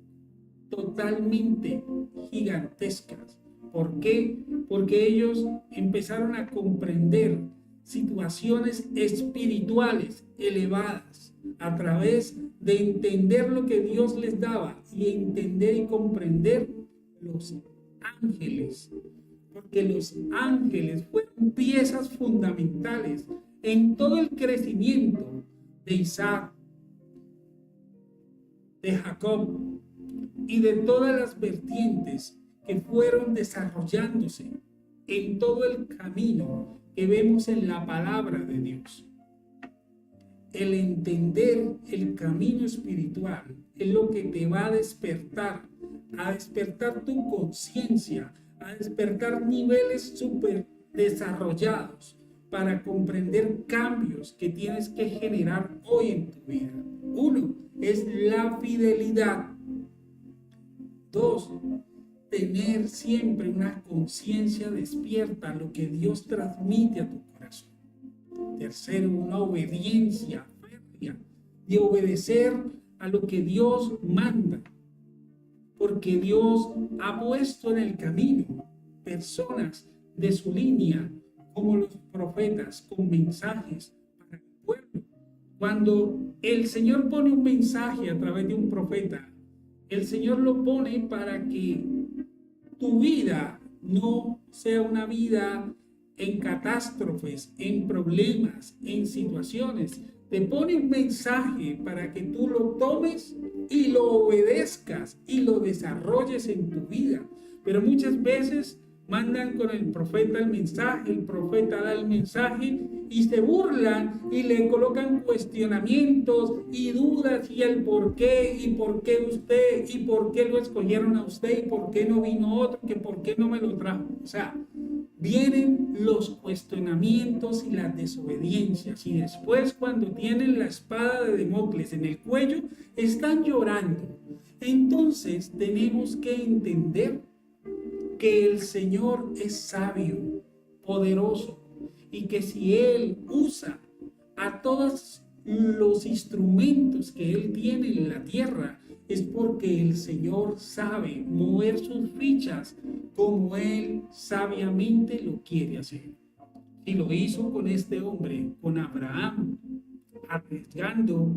totalmente gigantescas. ¿Por qué? Porque ellos empezaron a comprender situaciones espirituales elevadas a través de entender lo que Dios les daba y entender y comprender los ángeles, porque los ángeles fueron piezas fundamentales en todo el crecimiento de Isaac, de Jacob y de todas las vertientes que fueron desarrollándose en todo el camino que vemos en la palabra de Dios. El entender el camino espiritual es lo que te va a despertar tu conciencia, a despertar niveles súper desarrollados para comprender cambios que tienes que generar hoy en tu vida. Uno es la fidelidad. Dos, tener siempre una conciencia despierta a lo que Dios transmite a tu corazón. Tercero, una obediencia férrea, de obedecer a lo que Dios manda, porque Dios ha puesto en el camino personas de su línea, como los profetas, con mensajes para el pueblo. Cuando el Señor pone un mensaje a través de un profeta, el Señor lo pone para que tu vida no sea una vida en catástrofes, en problemas, en situaciones. Te pone un mensaje para que tú lo tomes y lo obedezcas y lo desarrolles en tu vida. Pero muchas veces mandan con el profeta el profeta da el mensaje y se burlan y le colocan cuestionamientos y dudas y el por qué y por qué usted y por qué lo escogieron a usted y por qué no vino otro, que por qué no me lo trajo. O sea, vienen los cuestionamientos y las desobediencias, y después, cuando tienen la espada de Damocles en el cuello, están llorando. Entonces tenemos que entender que el Señor es sabio, poderoso, y que si Él usa a todos los instrumentos que Él tiene en la tierra, es porque el Señor sabe mover sus fichas como Él sabiamente lo quiere hacer. Y lo hizo con este hombre, con Abraham, arriesgando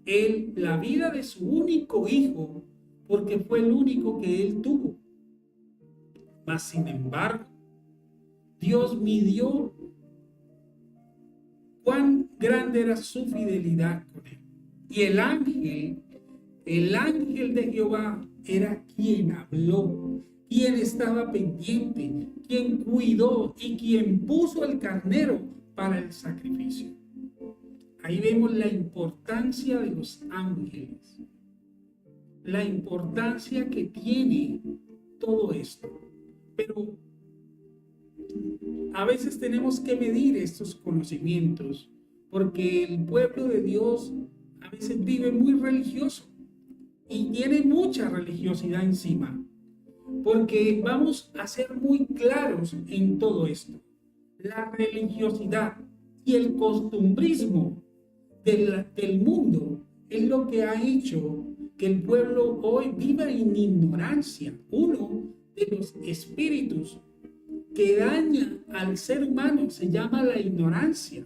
él la vida de su único hijo, porque fue el único que él tuvo. Mas sin embargo, Dios midió cuán grande era su fidelidad con él. Y el ángel de Jehová era quien habló, quien estaba pendiente, quien cuidó y quien puso el carnero para el sacrificio. Ahí vemos la importancia de los ángeles, la importancia que tiene todo esto. Pero a veces tenemos que medir estos conocimientos, porque el pueblo de Dios a veces vive muy religioso y tiene mucha religiosidad encima, porque vamos a ser muy claros en todo esto. La religiosidad y el costumbrismo del mundo es lo que ha hecho que el pueblo hoy viva en ignorancia. Uno de los espíritus que daña al ser humano se llama la ignorancia.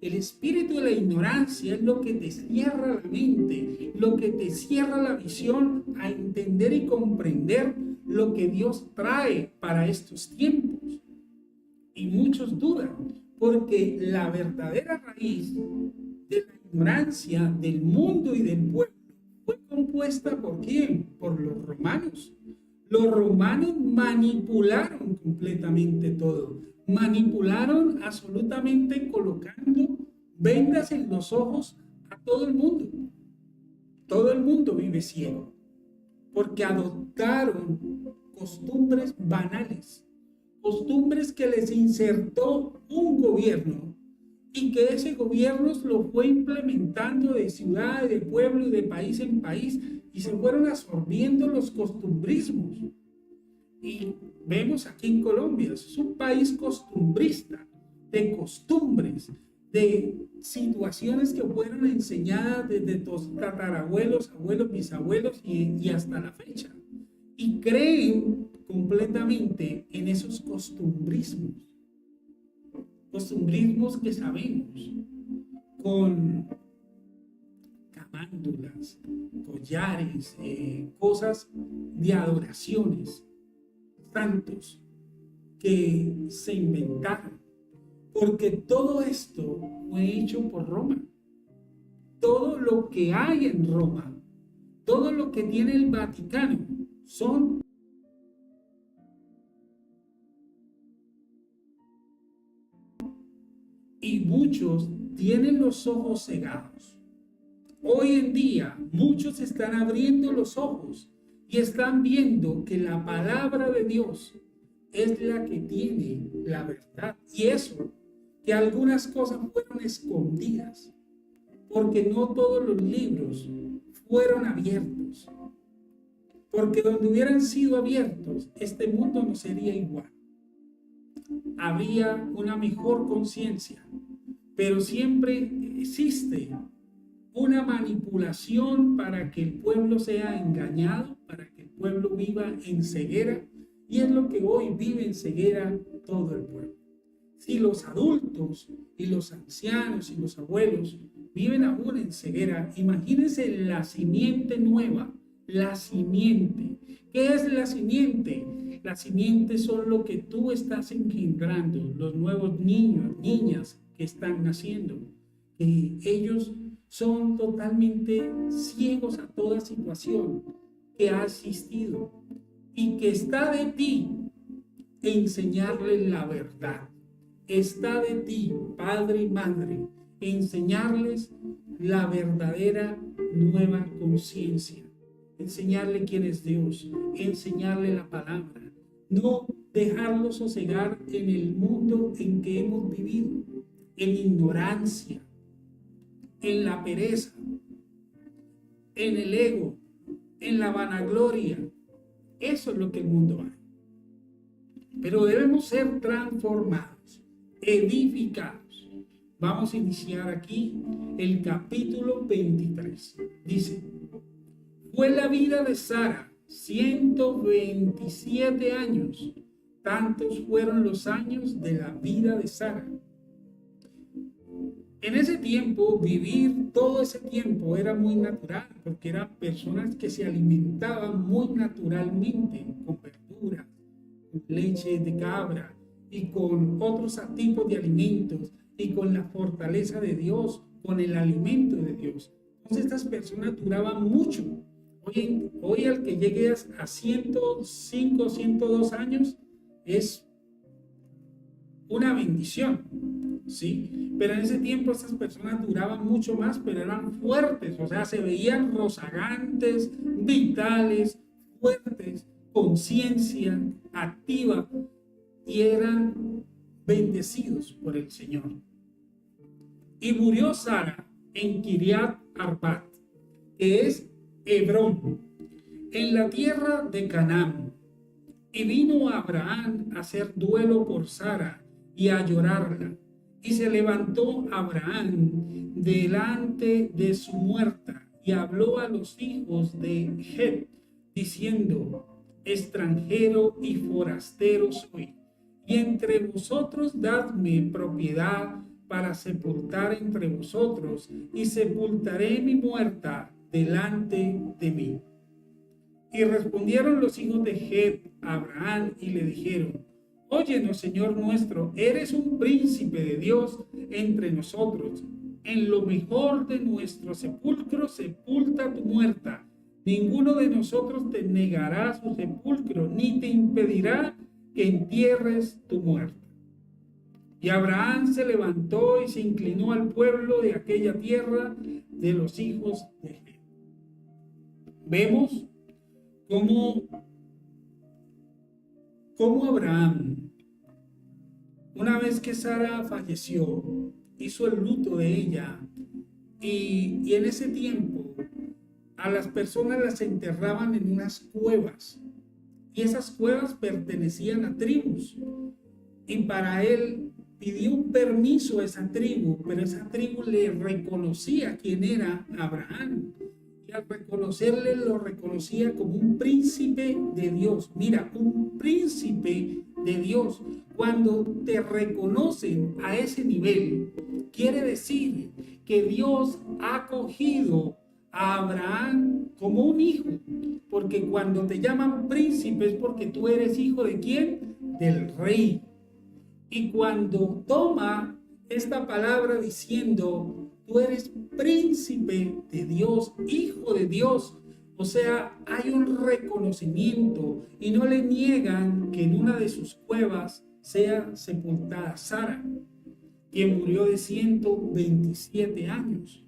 El espíritu de la ignorancia es lo que te cierra la mente, lo que te cierra la visión a entender y comprender lo que Dios trae para estos tiempos. Y muchos dudan, porque la verdadera raíz de la ignorancia del mundo y del pueblo fue compuesta ¿por quién? Por los romanos. Los romanos manipularon completamente todo. Manipularon absolutamente colocando vendas en los ojos a todo el mundo. Todo el mundo vive ciego porque adoptaron costumbres banales, costumbres que les insertó un gobierno y que ese gobierno lo fue implementando de ciudad, de pueblo y de país en país, y se fueron absorbiendo los costumbrismos. Y vemos aquí en Colombia, es un país costumbrista, de costumbres, de situaciones que fueron enseñadas desde tus tatarabuelos, abuelos, bisabuelos y hasta la fecha. Y creen completamente en esos costumbrismos. Costumbrismos que sabemos, con camándulas, collares, cosas de adoraciones, santos que se inventaron, porque todo esto fue hecho por Roma. Todo lo que hay en Roma, todo lo que tiene el Vaticano, son y muchos tienen los ojos cegados. Hoy en día muchos están abriendo los ojos y están viendo que la palabra de Dios es la que tiene la verdad. Y eso, que algunas cosas fueron escondidas, porque no todos los libros fueron abiertos. Porque donde hubieran sido abiertos, este mundo no sería igual. Habría una mejor conciencia, pero siempre existe una manipulación para que el pueblo sea engañado, para que el pueblo viva en ceguera, y es lo que hoy vive en ceguera todo el pueblo. Si los adultos y los ancianos y los abuelos viven aún en ceguera, imagínense la simiente nueva, la simiente. ¿Qué es la simiente? La simiente son lo que tú estás engendrando, los nuevos niños, niñas que están naciendo. Ellos son totalmente ciegos a toda situación que ha existido y que está de ti enseñarles la verdad. Está de ti, padre y madre, enseñarles la verdadera nueva conciencia, enseñarle quién es Dios, enseñarle la palabra, no dejarlos sosegar en el mundo en que hemos vivido, en ignorancia, en la pereza, en el ego, en la vanagloria. Eso es lo que el mundo hay. Pero debemos ser transformados, edificados. Vamos a iniciar aquí el capítulo 23. Dice: fue la vida de Sara 127 años. Tantos fueron los años de la vida de Sara. En ese tiempo, vivir todo ese tiempo era muy natural, porque eran personas que se alimentaban muy naturalmente con verduras, con leche de cabra y con otros tipos de alimentos y con la fortaleza de Dios, con el alimento de Dios. Entonces estas personas duraban mucho. Hoy al que llegue a 105, 102 años es una bendición, ¿sí? Pero en ese tiempo estas personas duraban mucho más, pero eran fuertes, o sea, se veían rozagantes, vitales, fuertes, conciencia activa, y eran bendecidos por el Señor. Y murió Sara en Kiriat Arbat, que es Hebrón, en la tierra de Canaán. Y vino Abraham a hacer duelo por Sara y a llorarla. Y se levantó Abraham delante de su muerta y habló a los hijos de Het, diciendo: extranjero y forastero soy, y entre vosotros dadme propiedad para sepultar entre vosotros, y sepultaré mi muerta delante de mí. Y respondieron los hijos de Het a Abraham y le dijeron: óyenos, Señor nuestro, eres un príncipe de Dios entre nosotros. En lo mejor de nuestro sepulcro sepulta tu muerta. Ninguno de nosotros te negará su sepulcro, ni te impedirá que entierres tu muerta. Y Abraham se levantó y se inclinó al pueblo de aquella tierra de los hijos de Het. Vemos cómo Abraham, una vez que Sara falleció, hizo el luto de ella, y en ese tiempo a las personas las enterraban en unas cuevas, y esas cuevas pertenecían a tribus, y para él pidió un permiso a esa tribu, pero esa tribu le reconocía quién era Abraham. Y al reconocerle, lo reconocía como un príncipe de Dios. Mira, un príncipe de Dios. Cuando te reconocen a ese nivel, quiere decir que Dios ha acogido a Abraham como un hijo. Porque cuando te llaman príncipe es porque tú eres hijo ¿de quién? Del rey. Y cuando toma esta palabra diciendo: tú eres príncipe de Dios, hijo de Dios, o sea, hay un reconocimiento, y no le niegan que en una de sus cuevas sea sepultada Sara, quien murió de 127 años.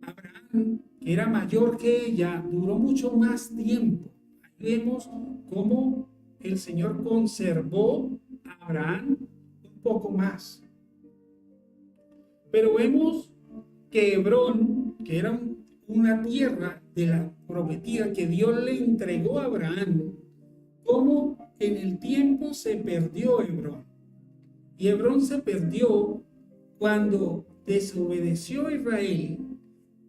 Abraham, que era mayor que ella, duró mucho más tiempo. Ahí vemos cómo el Señor conservó a Abraham un poco más. Pero vemos que Hebrón, que era una tierra de la prometida que Dios le entregó a Abraham, como en el tiempo se perdió Hebrón. Y Hebrón se perdió cuando desobedeció a Israel,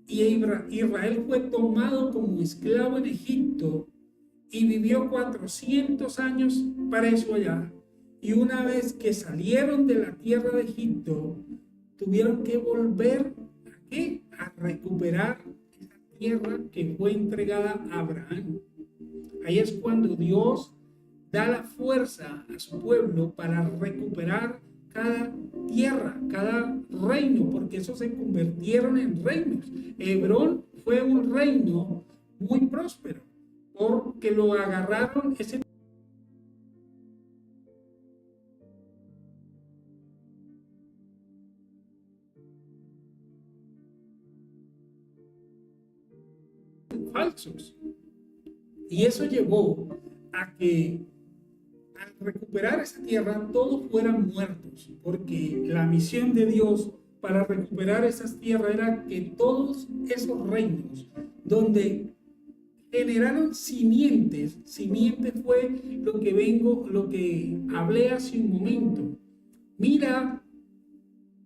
y Israel fue tomado como esclavo en Egipto y vivió 400 años preso allá. Y una vez que salieron de la tierra de Egipto, tuvieron que volver a recuperar esa tierra que fue entregada a Abraham. Ahí es cuando Dios da la fuerza a su pueblo para recuperar cada tierra, cada reino, porque esos se convirtieron en reinos. Hebrón fue un reino muy próspero, porque lo agarraron ese falsos. Y eso llevó a que al recuperar esa tierra todos fueran muertos, porque la misión de Dios para recuperar esas tierras era que todos esos reinos donde generaron simientes fue lo que hablé hace un momento. Mira,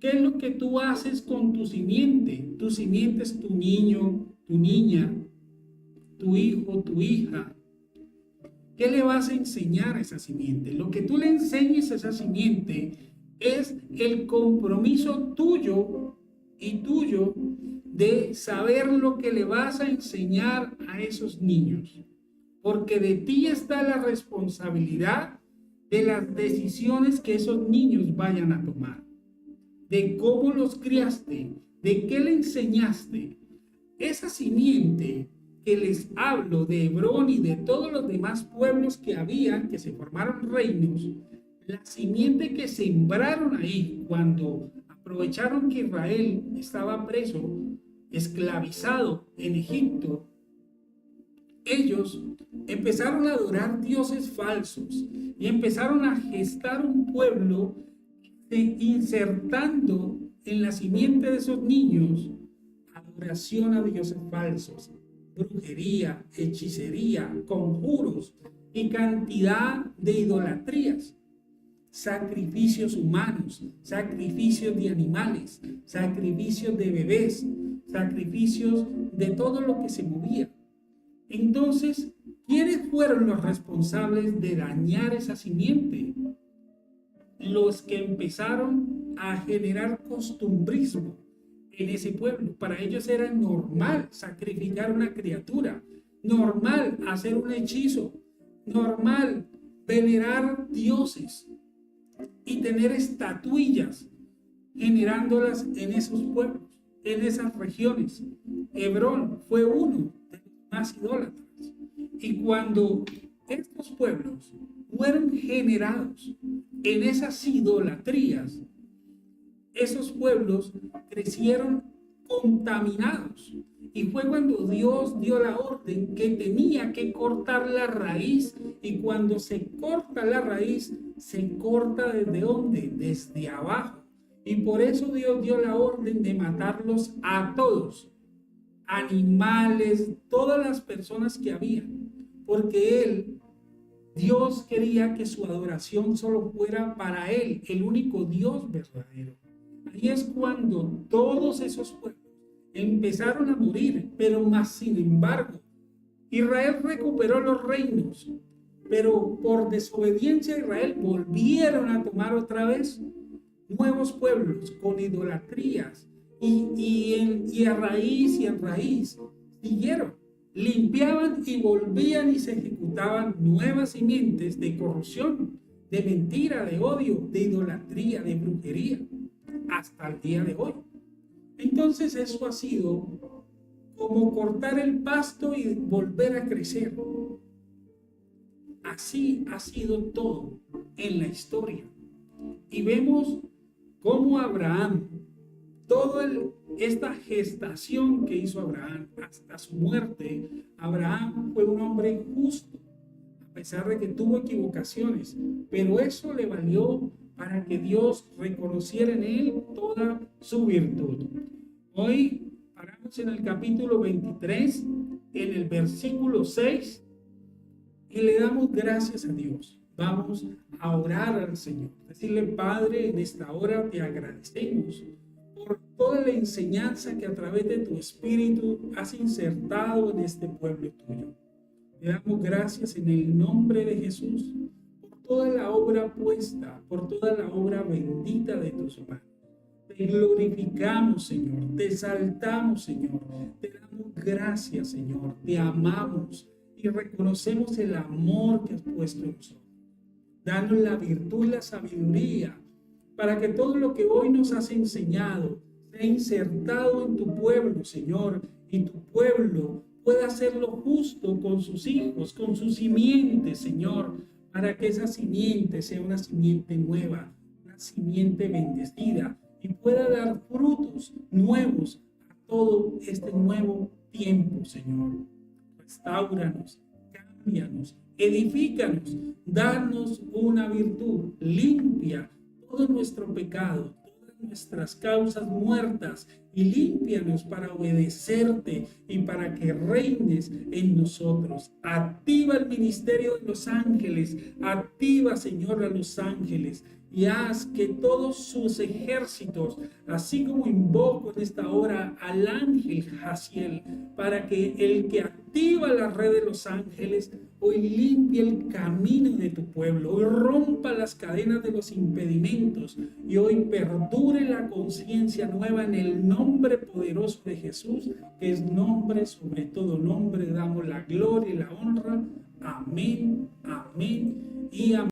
¿qué es lo que tú haces con tu simiente? Tu simiente es tu niño, tu niña, tu hijo, tu hija. ¿Qué le vas a enseñar a esa simiente? Lo que tú le enseñes a esa simiente es el compromiso tuyo y tuyo de saber lo que le vas a enseñar a esos niños. Porque de ti está la responsabilidad de las decisiones que esos niños vayan a tomar, de cómo los criaste, de qué le enseñaste. Esa simiente que les hablo de Hebrón y de todos los demás pueblos que habían, que se formaron reinos, la simiente que sembraron ahí cuando aprovecharon que Israel estaba preso, esclavizado en Egipto, ellos empezaron a adorar dioses falsos y empezaron a gestar un pueblo insertando en la simiente de esos niños adoración a dioses falsos, brujería, hechicería, conjuros y cantidad de idolatrías, sacrificios humanos, sacrificios de animales, sacrificios de bebés, sacrificios de todo lo que se movía. Entonces, ¿quiénes fueron los responsables de dañar esa simiente? Los que empezaron a generar costumbrismo en ese pueblo. Para ellos era normal sacrificar una criatura, normal hacer un hechizo, normal venerar dioses y tener estatuillas, generándolas en esos pueblos, en esas regiones. Hebrón fue uno de los más idólatras. Y cuando estos pueblos fueron generados en esas idolatrías, esos pueblos crecieron contaminados. Y fue cuando Dios dio la orden que tenía que cortar la raíz. Y cuando se corta la raíz, se corta ¿desde dónde? Desde abajo. Y por eso Dios dio la orden de matarlos a todos. Animales, todas las personas que habían. Porque Dios quería que su adoración solo fuera para Él, el único Dios verdadero. Ahí es cuando todos esos pueblos empezaron a morir, pero más sin embargo, Israel recuperó los reinos, pero por desobediencia de Israel volvieron a tomar otra vez nuevos pueblos con idolatrías y a raíz y en raíz siguieron. Limpiaban y volvían y se ejecutaban nuevas simientes de corrupción, de mentira, de odio, de idolatría, de brujería, hasta el día de hoy. Entonces eso ha sido como cortar el pasto y volver a crecer. Así ha sido todo en la historia. Y vemos cómo Abraham, toda esta gestación que hizo Abraham hasta su muerte, Abraham fue un hombre justo, a pesar de que tuvo equivocaciones, pero eso le valió para que Dios reconociera en él toda su virtud. Hoy paramos en el capítulo 23, en el versículo 6, y le damos gracias a Dios. Vamos a orar al Señor, decirle: Padre, en esta hora te agradecemos por toda la enseñanza que a través de tu Espíritu has insertado en este pueblo tuyo. Le damos gracias en el nombre de Jesús por toda la obra puesta, por toda la obra bendita de tus manos. Te glorificamos, Señor, te exaltamos, Señor, te damos gracias, Señor, te amamos y reconocemos el amor que has puesto en nosotros. Danos la virtud y la sabiduría para que todo lo que hoy nos has enseñado sea insertado en tu pueblo, Señor, y tu pueblo pueda hacerlo justo con sus hijos, con su simiente, Señor, para que esa simiente sea una simiente nueva, una simiente bendecida y pueda dar frutos nuevos a todo este nuevo tiempo, Señor. Restáuranos, cámbianos, edifícanos, danos una virtud, limpia todo nuestro pecado, todas nuestras causas muertas, y límpianos para obedecerte y para que reines en nosotros. Activa el ministerio de los ángeles, activa, Señor, a los ángeles, y haz que todos sus ejércitos, así como invoco en esta hora al ángel Jaciel, para que el que activa la red de los ángeles hoy limpie el camino de tu pueblo, hoy rompa las cadenas de los impedimentos y hoy perdure la conciencia nueva en el nombre poderoso de Jesús, que es nombre sobre todo nombre. Damos la gloria y la honra. Amén, amén y amén.